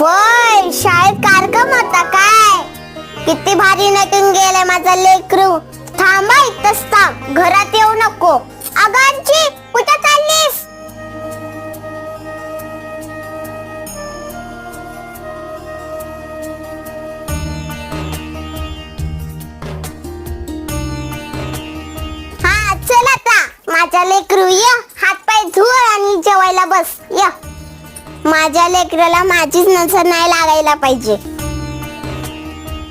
होय, शाळेत कार्यक्रम होता काय? किती भारी नटून गेले माझा लेकरू. थांबा इथंच थांब, घरात येऊ नको. अगं आजी, कुठं चाललीस? हा चल आता माझ्या लेकरू, ये हात पाय धुव आणि जेवायला बस. या माझ्या लेकराला माझीच नजर नाही लागायला पाहिजे.